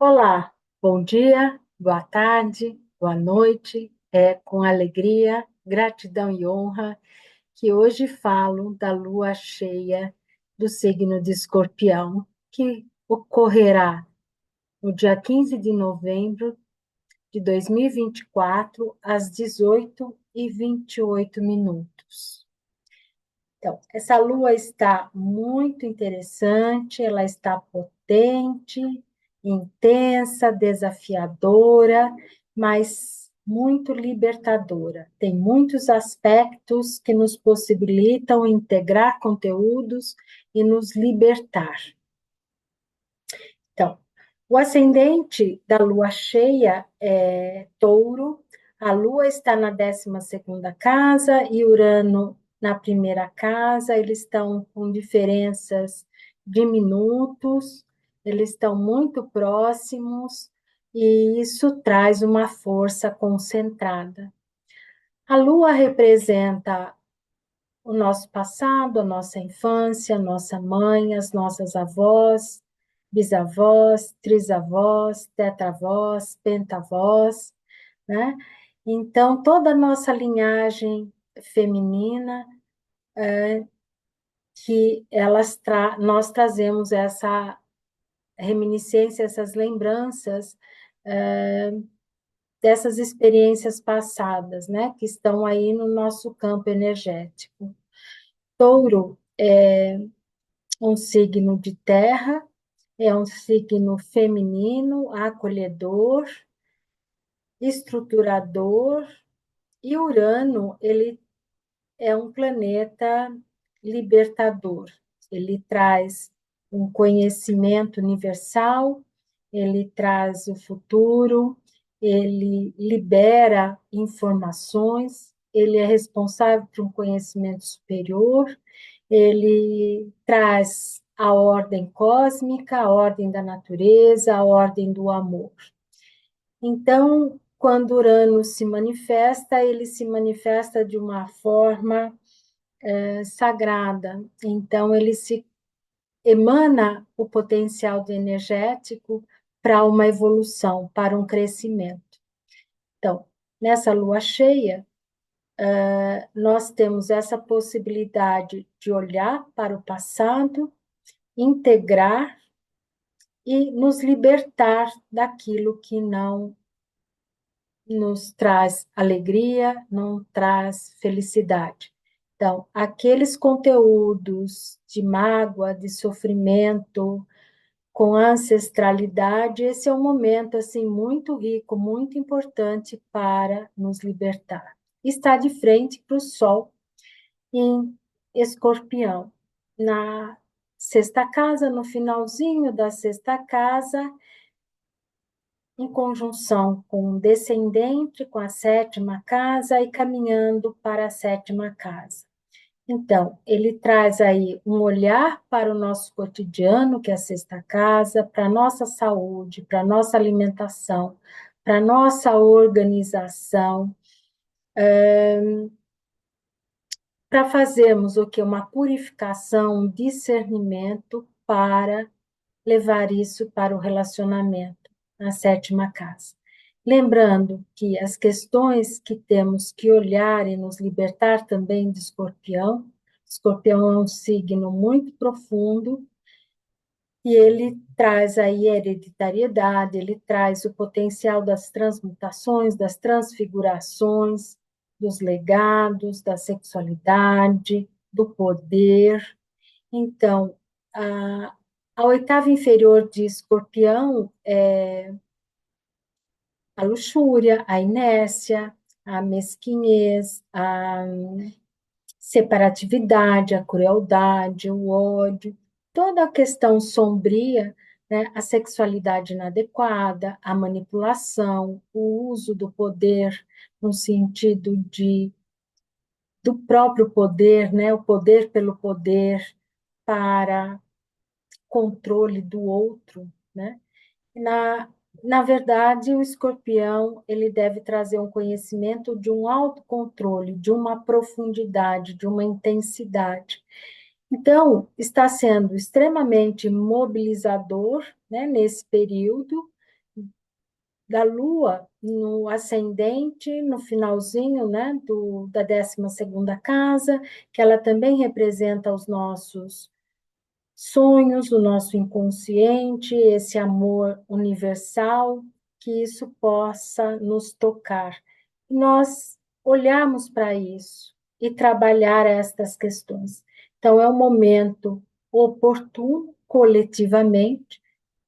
Olá, bom dia, boa tarde, boa noite. É com alegria, gratidão e honra que hoje falo da lua cheia do signo de Escorpião, que ocorrerá no dia 15 de novembro de 2024, às 18h28. Então, essa lua está muito interessante, ela está potente, intensa, desafiadora, mas muito libertadora. Tem muitos aspectos que nos possibilitam integrar conteúdos e nos libertar. Então, o ascendente da lua cheia é Touro, a lua está na 12ª casa e Urano na primeira casa, eles estão com diferenças de minutos, eles estão muito próximos e isso traz uma força concentrada. A lua representa o nosso passado, a nossa infância, a nossa mãe, as nossas avós, bisavós, trisavós, tetravós, pentavós, né? Então, toda a nossa linhagem feminina, que nós trazemos essa reminiscência, essas lembranças dessas experiências passadas, né? Que estão aí no nosso campo energético. Touro é um signo de terra, é um signo feminino, acolhedor, estruturador, e Urano, ele é um planeta libertador. Ele traz um conhecimento universal, ele traz o futuro, ele libera informações, ele é responsável por um conhecimento superior, ele traz a ordem cósmica, a ordem da natureza, a ordem do amor. Então, quando Urano se manifesta, ele se manifesta de uma forma sagrada. Então, ele se emana o potencial do energético para uma evolução, para um crescimento. Então, nessa lua cheia, nós temos essa possibilidade de olhar para o passado, integrar e nos libertar daquilo que não nos traz alegria, não traz felicidade. Então, aqueles conteúdos de mágoa, de sofrimento, com ancestralidade, esse é um momento assim muito rico, muito importante para nos libertar. Está de frente para o Sol em Escorpião. Na sexta casa, no finalzinho da sexta casa, em conjunção com o descendente, com a sétima casa e caminhando para a sétima casa. Então, ele traz aí um olhar para o nosso cotidiano, que é a sexta casa, para a nossa saúde, para a nossa alimentação, para a nossa organização, para fazermos o que? Uma purificação, um discernimento para levar isso para o relacionamento, na sétima casa. Lembrando que as questões que temos que olhar e nos libertar também de Escorpião, Escorpião é um signo muito profundo, e ele traz aí a hereditariedade, ele traz o potencial das transmutações, das transfigurações, dos legados, da sexualidade, do poder. Então, a oitava inferior de Escorpião é a luxúria, a inércia, a mesquinhez, a separatividade, a crueldade, o ódio, toda a questão sombria, né, a sexualidade inadequada, a manipulação, o uso do poder no sentido de do próprio poder, né, o poder pelo poder para controle do outro, né? Na, na verdade, o escorpião, ele deve trazer um conhecimento de um autocontrole, de uma profundidade, de uma intensidade. Então, está sendo extremamente mobilizador, né, nesse período, da Lua no ascendente, no finalzinho, né, da 12ª casa, que ela também representa os nossos sonhos, o nosso inconsciente, esse amor universal, que isso possa nos tocar. Nós olharmos para isso e trabalhar estas questões. Então, é um momento oportuno, coletivamente,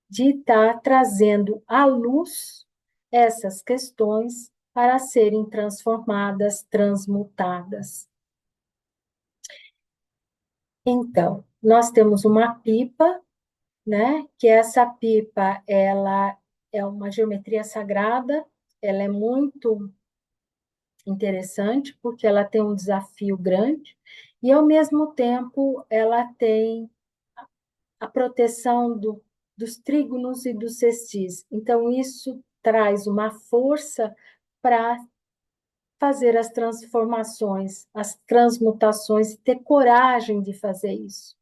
de estar trazendo à luz essas questões para serem transformadas, transmutadas. Então, nós temos uma pipa, né? Que essa pipa, ela é uma geometria sagrada, ela é muito interessante porque ela tem um desafio grande e ao mesmo tempo ela tem a proteção dos trígonos e dos sextis. Então isso traz uma força para fazer as transformações, as transmutações, e ter coragem de fazer isso,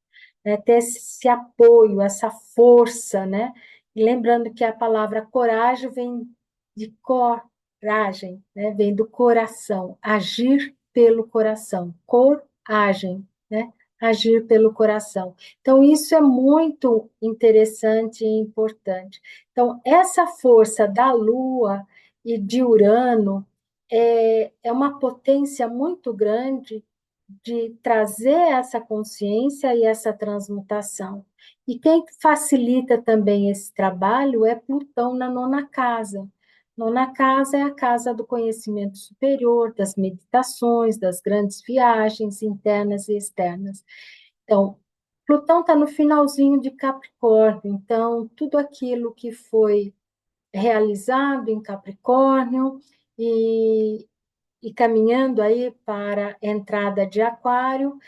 né? Ter esse apoio, essa força, né? E lembrando que a palavra coragem vem de coragem, né? Vem do coração, agir pelo coração, coragem, né? Agir pelo coração. Então, isso é muito interessante e importante. Então, essa força da Lua e de Urano é uma potência muito grande de trazer essa consciência e essa transmutação. E quem facilita também esse trabalho é Plutão na 9ª casa. Nona casa é a casa do conhecimento superior, das meditações, das grandes viagens internas e externas. Então, Plutão está no finalzinho de Capricórnio, então tudo aquilo que foi realizado em Capricórnio e, e caminhando aí para a entrada de Aquário.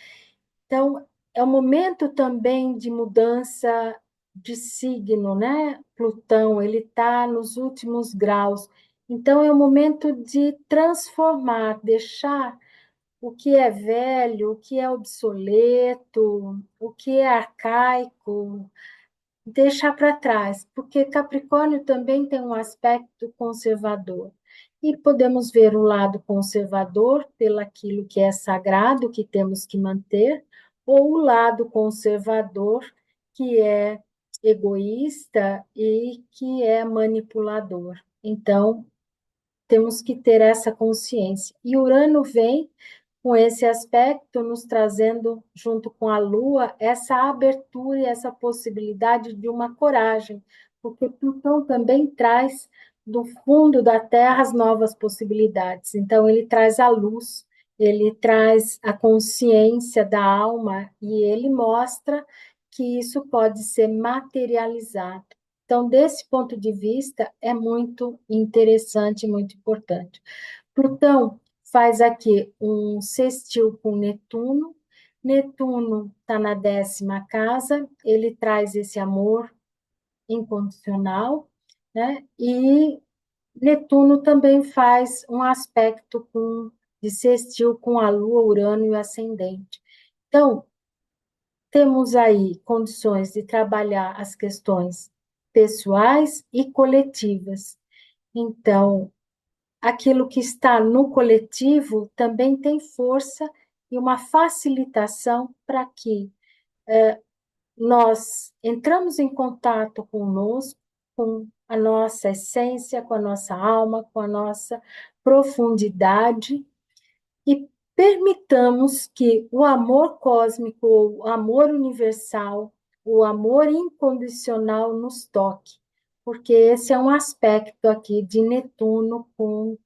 Então, é um momento também de mudança de signo, né? Plutão, ele está nos últimos graus. Então, é um momento de transformar, deixar o que é velho, o que é obsoleto, o que é arcaico, deixar para trás, porque Capricórnio também tem um aspecto conservador. E podemos ver o lado conservador pelaquilo que é sagrado, que temos que manter, ou o lado conservador, que é egoísta e que é manipulador. Então, temos que ter essa consciência. E Urano vem com esse aspecto, nos trazendo, junto com a Lua, essa abertura e essa possibilidade de uma coragem, porque Plutão também traz do fundo da Terra as novas possibilidades. Então, ele traz a luz, ele traz a consciência da alma e ele mostra que isso pode ser materializado. Então, desse ponto de vista, é muito interessante, muito importante. Plutão faz aqui um sextil com Netuno. Netuno está na 10ª casa, ele traz esse amor incondicional, né? E Netuno também faz um aspecto de sextil com a Lua, Urano e o ascendente. Então, temos aí condições de trabalhar as questões pessoais e coletivas. Então, aquilo que está no coletivo também tem força e uma facilitação para que nós entramos em contato conosco, com a nossa essência, com a nossa alma, com a nossa profundidade e permitamos que o amor cósmico, o amor universal, o amor incondicional nos toque, porque esse é um aspecto aqui de Netuno com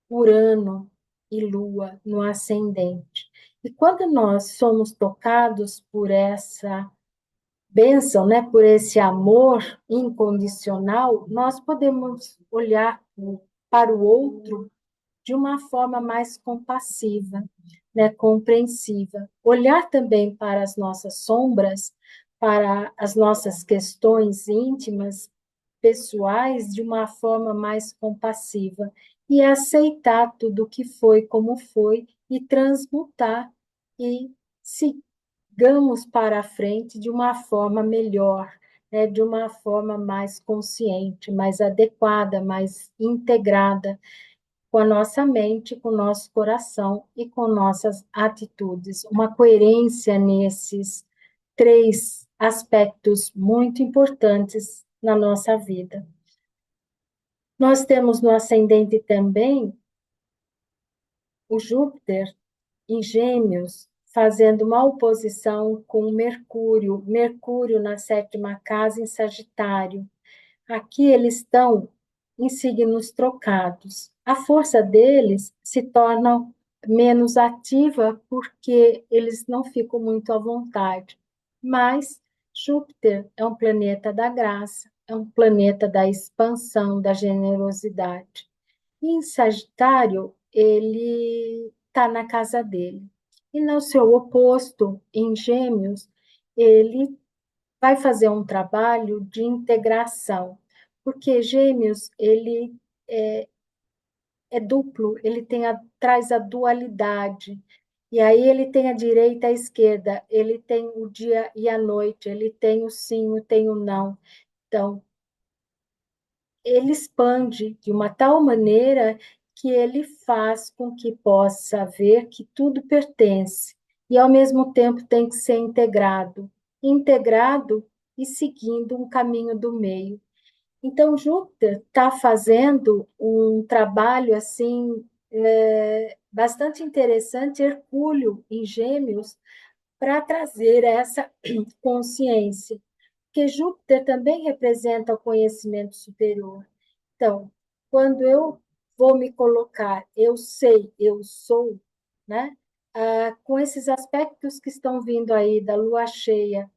Urano e Lua no ascendente. E quando nós somos tocados por essa bênção, né, por esse amor incondicional, nós podemos olhar para o outro de uma forma mais compassiva, né, compreensiva. Olhar também para as nossas sombras, para as nossas questões íntimas, pessoais, de uma forma mais compassiva e aceitar tudo o que foi como foi e transmutar e sigamos para a frente de uma forma melhor, né, de uma forma mais consciente, mais adequada, mais integrada com a nossa mente, com o nosso coração e com nossas atitudes. Uma coerência nesses três aspectos muito importantes na nossa vida. Nós temos no ascendente também o Júpiter em Gêmeos, fazendo uma oposição com Mercúrio, Mercúrio na sétima casa em Sagitário. Aqui eles estão em signos trocados. A força deles se torna menos ativa porque eles não ficam muito à vontade. Mas Júpiter é um planeta da graça, é um planeta da expansão, da generosidade. E em Sagitário, ele está na casa dele. E no seu oposto, em Gêmeos, ele vai fazer um trabalho de integração, porque Gêmeos ele é duplo, ele traz a dualidade. E aí ele tem a direita e a esquerda, ele tem o dia e a noite, ele tem o sim, tem o não. Então, ele expande de uma tal maneira que ele faz com que possa ver que tudo pertence e ao mesmo tempo tem que ser integrado, integrado e seguindo um caminho do meio. Então Júpiter está fazendo um trabalho assim bastante interessante, Hercúleo em Gêmeos, para trazer essa consciência, porque Júpiter também representa o conhecimento superior. Então, quando eu vou me colocar, eu sei, eu sou, né? Com esses aspectos que estão vindo aí da lua cheia,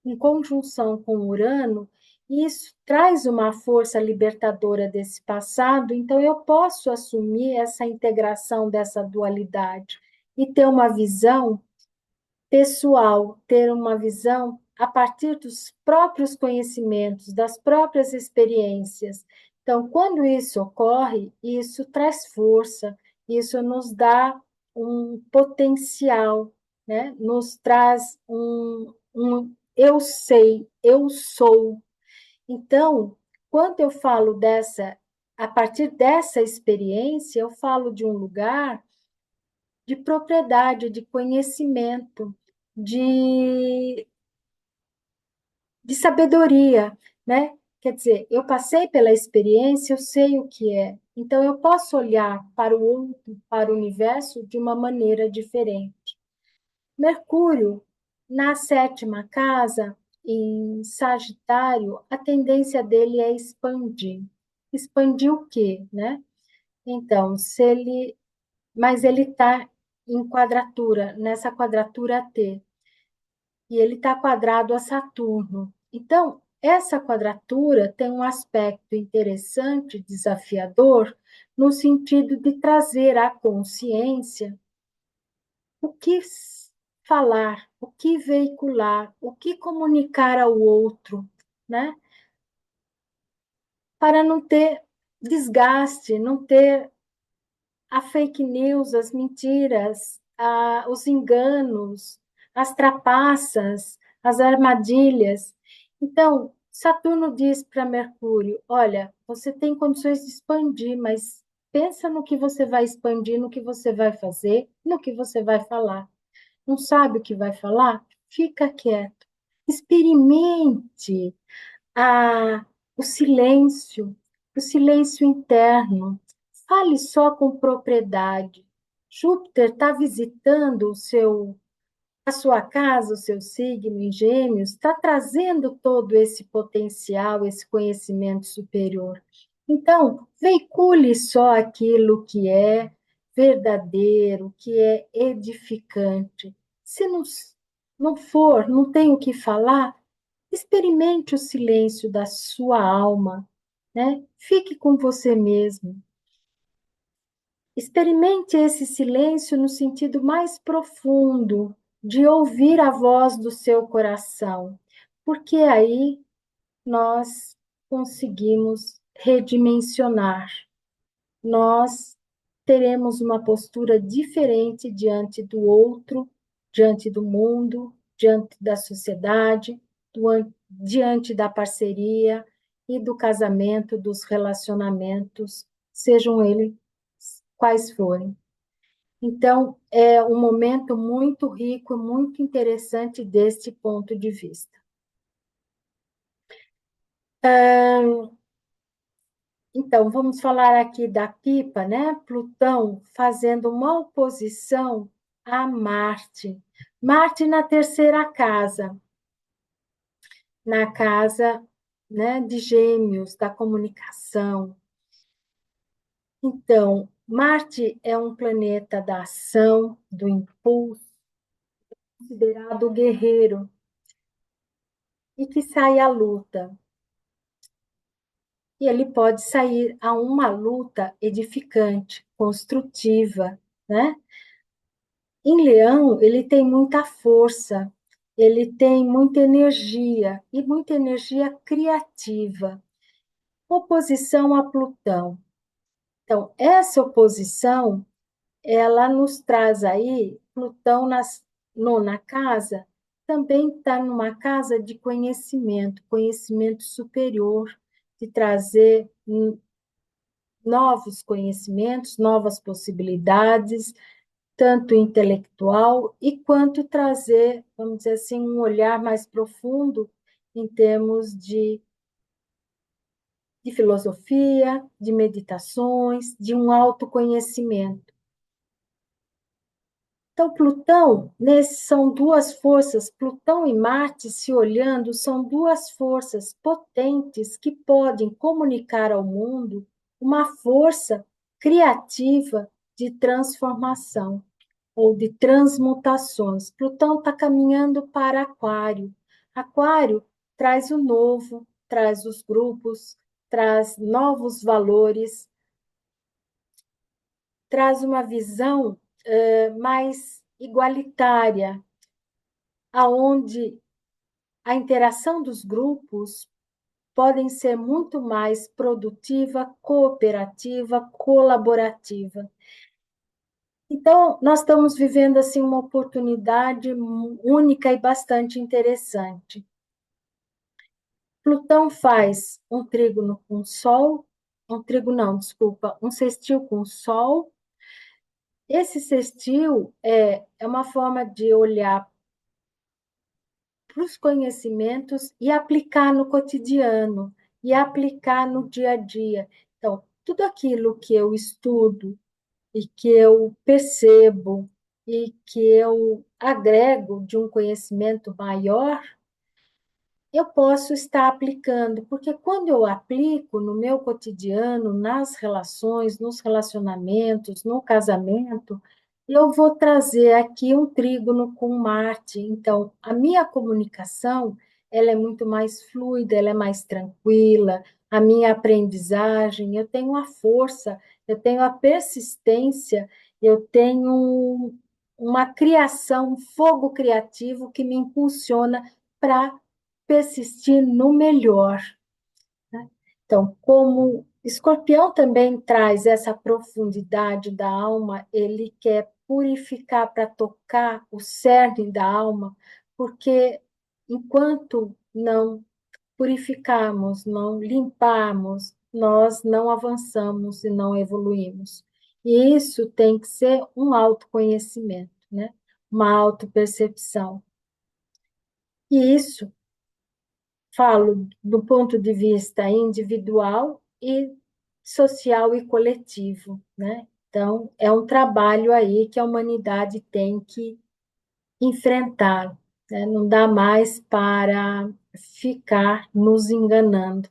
em conjunção com Urano, isso traz uma força libertadora desse passado, então eu posso assumir essa integração dessa dualidade e ter uma visão pessoal, ter uma visão a partir dos próprios conhecimentos, das próprias experiências. Então, quando isso ocorre, isso traz força, isso nos dá um potencial, né? Nos traz um eu sei, eu sou. Então, quando eu falo a partir dessa experiência, eu falo de um lugar de propriedade, de conhecimento, de, de sabedoria, né? Quer dizer, eu passei pela experiência, eu sei o que é. Então, eu posso olhar para o outro, para o universo, de uma maneira diferente. Mercúrio, na sétima casa, em Sagitário, a tendência dele é expandir. Expandir o quê, né? Então, se ele mas ele está em quadratura, nessa quadratura T, e ele está quadrado a Saturno. Então, essa quadratura tem um aspecto interessante, desafiador, no sentido de trazer à consciência o que falar, o que veicular, o que comunicar ao outro, né? Para não ter desgaste, não ter a fake news, as mentiras, os enganos, as trapaças, as armadilhas. Então, Saturno diz para Mercúrio: olha, você tem condições de expandir, mas pensa no que você vai expandir, no que você vai fazer, no que você vai falar. Não sabe o que vai falar? Fica quieto. Experimente a, o silêncio interno. Fale só com propriedade. Júpiter está visitando a sua casa, o seu signo em Gêmeos, está trazendo todo esse potencial, esse conhecimento superior. Então, veicule só aquilo que é verdadeiro, que é edificante. Se não for, não tem o que falar, experimente o silêncio da sua alma, né? Fique com você mesmo. Experimente esse silêncio no sentido mais profundo de ouvir a voz do seu coração, porque aí nós conseguimos redimensionar, nós teremos uma postura diferente diante do outro, diante do mundo, diante da sociedade, diante da parceria e do casamento, dos relacionamentos, sejam eles quais forem. Então, é um momento muito rico, muito interessante deste ponto de vista. Então, vamos falar aqui da Pipa, né? Plutão fazendo uma oposição a Marte. Marte na terceira casa, na casa, né, de Gêmeos, da comunicação. Então, Marte é um planeta da ação, do impulso, considerado guerreiro, e que sai à luta. E ele pode sair a uma luta edificante, construtiva, né? Em Leão, ele tem muita força, ele tem muita energia e muita energia criativa. Oposição a Plutão. Então, essa oposição, ela nos traz aí, Plutão nas nona casa, também está numa casa de conhecimento, conhecimento superior, de trazer novos conhecimentos, novas possibilidades, tanto intelectual e quanto trazer, vamos dizer assim, um olhar mais profundo em termos de filosofia, de meditações, de um autoconhecimento. Então, Plutão, são duas forças, Plutão e Marte se olhando, são duas forças potentes que podem comunicar ao mundo uma força criativa de transformação ou de transmutações. Plutão está caminhando para Aquário. Aquário traz o novo, traz os grupos, traz novos valores, traz uma visão mais igualitária, aonde a interação dos grupos podem ser muito mais produtiva, cooperativa, colaborativa. Então, nós estamos vivendo assim uma oportunidade única e bastante interessante. Plutão faz um trígono com Sol, um trígono não, desculpa, um sextil com Sol. Esse sextil é uma forma de olhar para os conhecimentos e aplicar no cotidiano, e aplicar no dia a dia. Então, tudo aquilo que eu estudo e que eu percebo e que eu agrego de um conhecimento maior, eu posso estar aplicando, porque quando eu aplico no meu cotidiano, nas relações, nos relacionamentos, no casamento, eu vou trazer aqui um trígono com Marte. Então, a minha comunicação, ela é muito mais fluida, ela é mais tranquila, a minha aprendizagem, eu tenho a força, eu tenho a persistência, eu tenho uma criação, um fogo criativo que me impulsiona para persistir no melhor. Né? Então, como Escorpião também traz essa profundidade da alma, ele quer purificar para tocar o cerne da alma, porque enquanto não purificarmos, não limparmos, nós não avançamos e não evoluímos. E isso tem que ser um autoconhecimento, né? Uma autopercepção. E isso falo do ponto de vista individual e social e coletivo, né? Então, é um trabalho aí que a humanidade tem que enfrentar, né? Não dá mais para ficar nos enganando.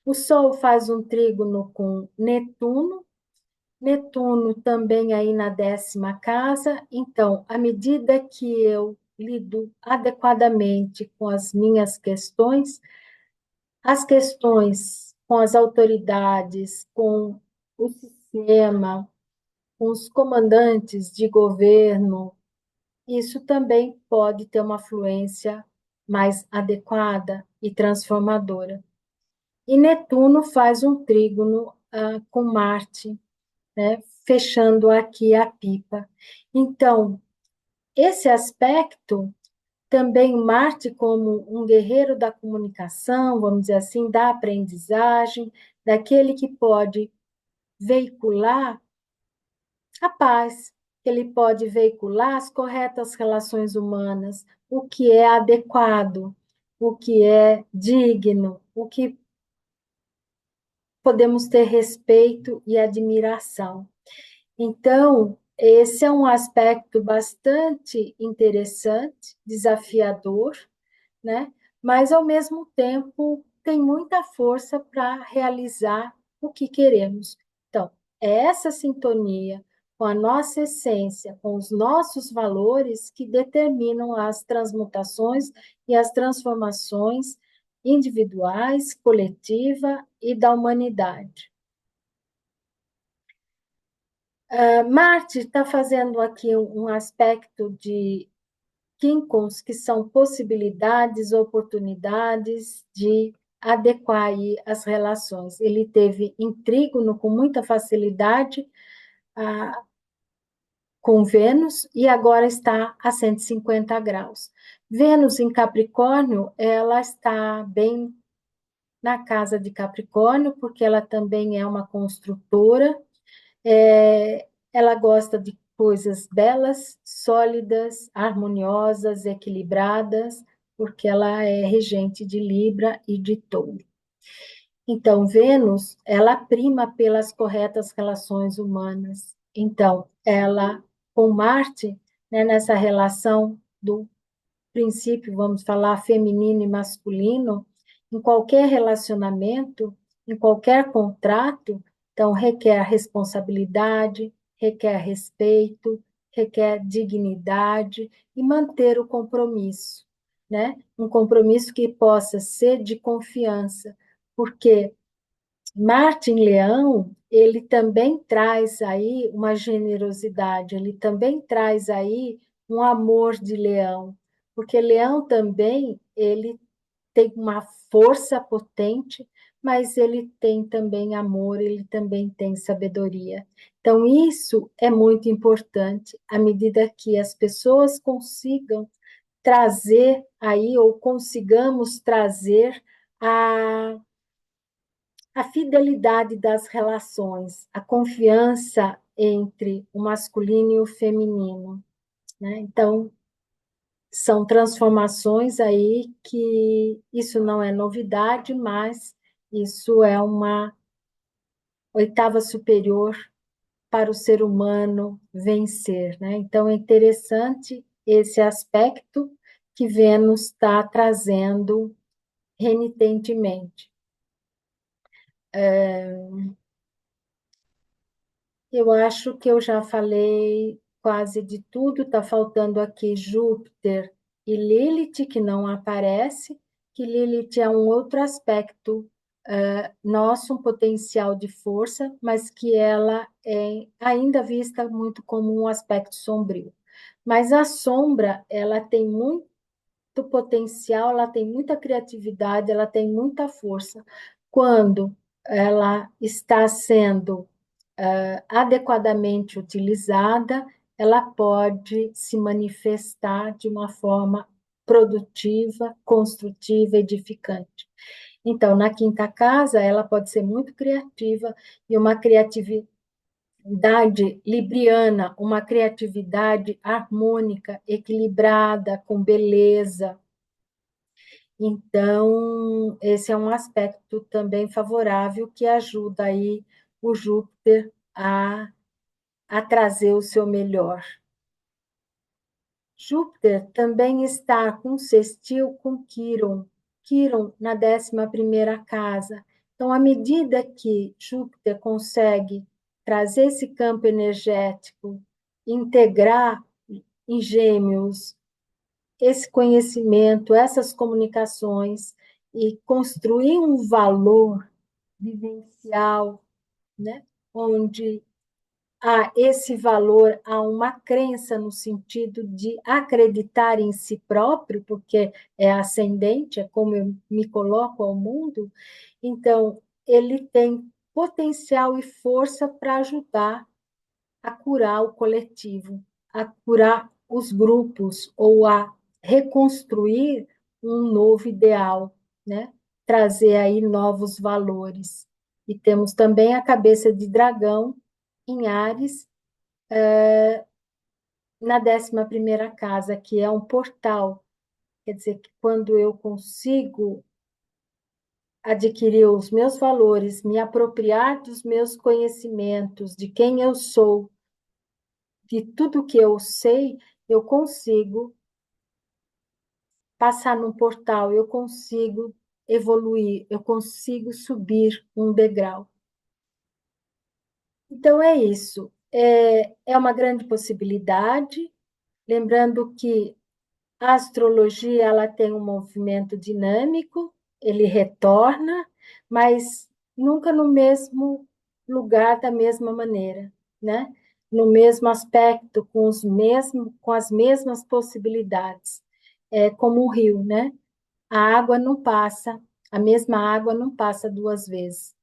O Sol faz um trígono com Netuno, Netuno também aí na 10ª casa, então, à medida que eu lido adequadamente com as minhas questões, as questões com as autoridades, com o sistema, com os comandantes de governo, isso também pode ter uma fluência mais adequada e transformadora. E Netuno faz um trígono com Marte, né, fechando aqui a pipa. Então, esse aspecto Também Marte como um guerreiro da comunicação, vamos dizer assim, da aprendizagem, daquele que pode veicular a paz, que ele pode veicular as corretas relações humanas, o que é adequado, o que é digno, o que podemos ter respeito e admiração. Então, esse é um aspecto bastante interessante, desafiador, né? Mas, ao mesmo tempo, tem muita força para realizar o que queremos. Então, é essa sintonia com a nossa essência, com os nossos valores, que determinam as transmutações e as transformações individuais, coletiva e da humanidade. Marte está fazendo aqui um aspecto de quincons, que são possibilidades, oportunidades de adequar aí as relações. Ele teve em trígono com muita facilidade com Vênus e agora está a 150 graus. Vênus em Capricórnio, ela está bem na casa de Capricórnio, porque ela também é uma construtora. Ela gosta de coisas belas, sólidas, harmoniosas, equilibradas, porque ela é regente de Libra e de Touro. Então, Vênus, ela prima pelas corretas relações humanas. Então, ela, com Marte, né, nessa relação do princípio, vamos falar, feminino e masculino, em qualquer relacionamento, em qualquer contrato, então requer responsabilidade, requer respeito, requer dignidade e manter o compromisso, né? Um compromisso que possa ser de confiança, porque Marte em Leão, ele também traz aí uma generosidade, ele também traz aí um amor de Leão, porque Leão também, ele tem uma força potente, mas ele tem também amor, ele também tem sabedoria. Então, isso é muito importante, à medida que as pessoas consigam trazer aí, ou consigamos trazer a fidelidade das relações, a confiança entre o masculino e o feminino, né? Então, são transformações aí que isso não é novidade, mas isso é uma oitava superior para o ser humano vencer, né? Então, é interessante esse aspecto que Vênus está trazendo renitentemente. Eu acho que eu já falei quase de tudo, está faltando aqui Júpiter e Lilith, que não aparece, que Lilith é um outro aspecto nosso, um potencial de força, mas que ela é ainda vista muito como um aspecto sombrio. Mas a sombra, ela tem muito potencial, ela tem muita criatividade, ela tem muita força. Quando ela está sendo adequadamente utilizada, ela pode se manifestar de uma forma produtiva, construtiva, edificante. Então, na quinta casa, ela pode ser muito criativa e uma criatividade libriana, uma criatividade harmônica, equilibrada, com beleza. Então, esse é um aspecto também favorável que ajuda aí o Júpiter a trazer o seu melhor. Júpiter também está com sextil com Quirón, Quirón na 11ª casa. Então, à medida que Júpiter consegue trazer esse campo energético, integrar em Gêmeos esse conhecimento, essas comunicações e construir um valor vivencial, né? Onde há esse valor, há uma crença no sentido de acreditar em si próprio, porque é ascendente, é como eu me coloco ao mundo, então ele tem potencial e força para ajudar a curar o coletivo, a curar os grupos ou a reconstruir um novo ideal, né? Trazer aí novos valores. E temos também a cabeça de dragão em Áries, na 11ª casa, que é um portal. Quer dizer, que quando eu consigo adquirir os meus valores, me apropriar dos meus conhecimentos, de quem eu sou, de tudo que eu sei, eu consigo passar num portal, eu consigo evoluir, eu consigo subir um degrau. Então é isso. É uma grande possibilidade, lembrando que a astrologia ela tem um movimento dinâmico, ele retorna, mas nunca no mesmo lugar da mesma maneira, né? No mesmo aspecto, com as mesmas possibilidades. É como um rio, né? A água não passa, a mesma água não passa duas vezes,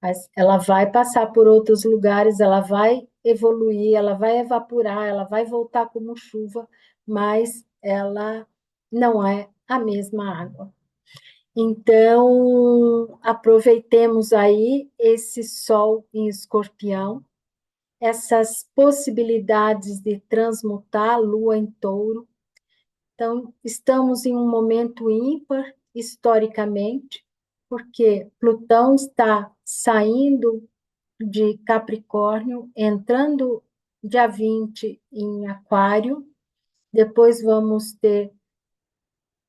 mas ela vai passar por outros lugares, ela vai evoluir, ela vai evaporar, ela vai voltar como chuva, mas ela não é a mesma água. Então, aproveitemos aí esse sol em Escorpião, essas possibilidades de transmutar a lua em Touro. Então, estamos em um momento ímpar historicamente, porque Plutão está saindo de Capricórnio, entrando dia 20 em Aquário, depois vamos ter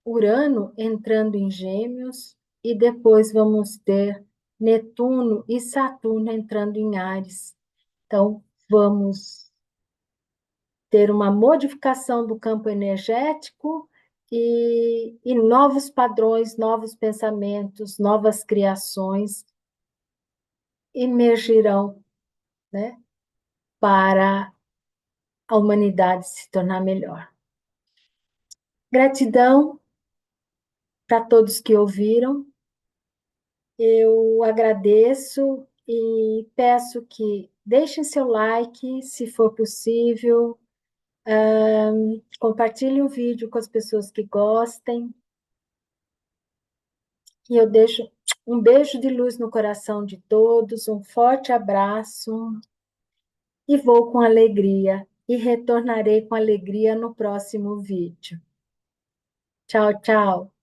Urano entrando em Gêmeos, e depois vamos ter Netuno e Saturno entrando em Áries. Então, vamos ter uma modificação do campo energético e novos padrões, novos pensamentos, novas criações emergirão, né, para a humanidade se tornar melhor. Gratidão para todos que ouviram. Eu agradeço e peço que deixem seu like, se for possível, compartilhe o vídeo com as pessoas que gostem. E eu deixo um beijo de luz no coração de todos, um forte abraço e vou com alegria e retornarei com alegria no próximo vídeo. Tchau, tchau.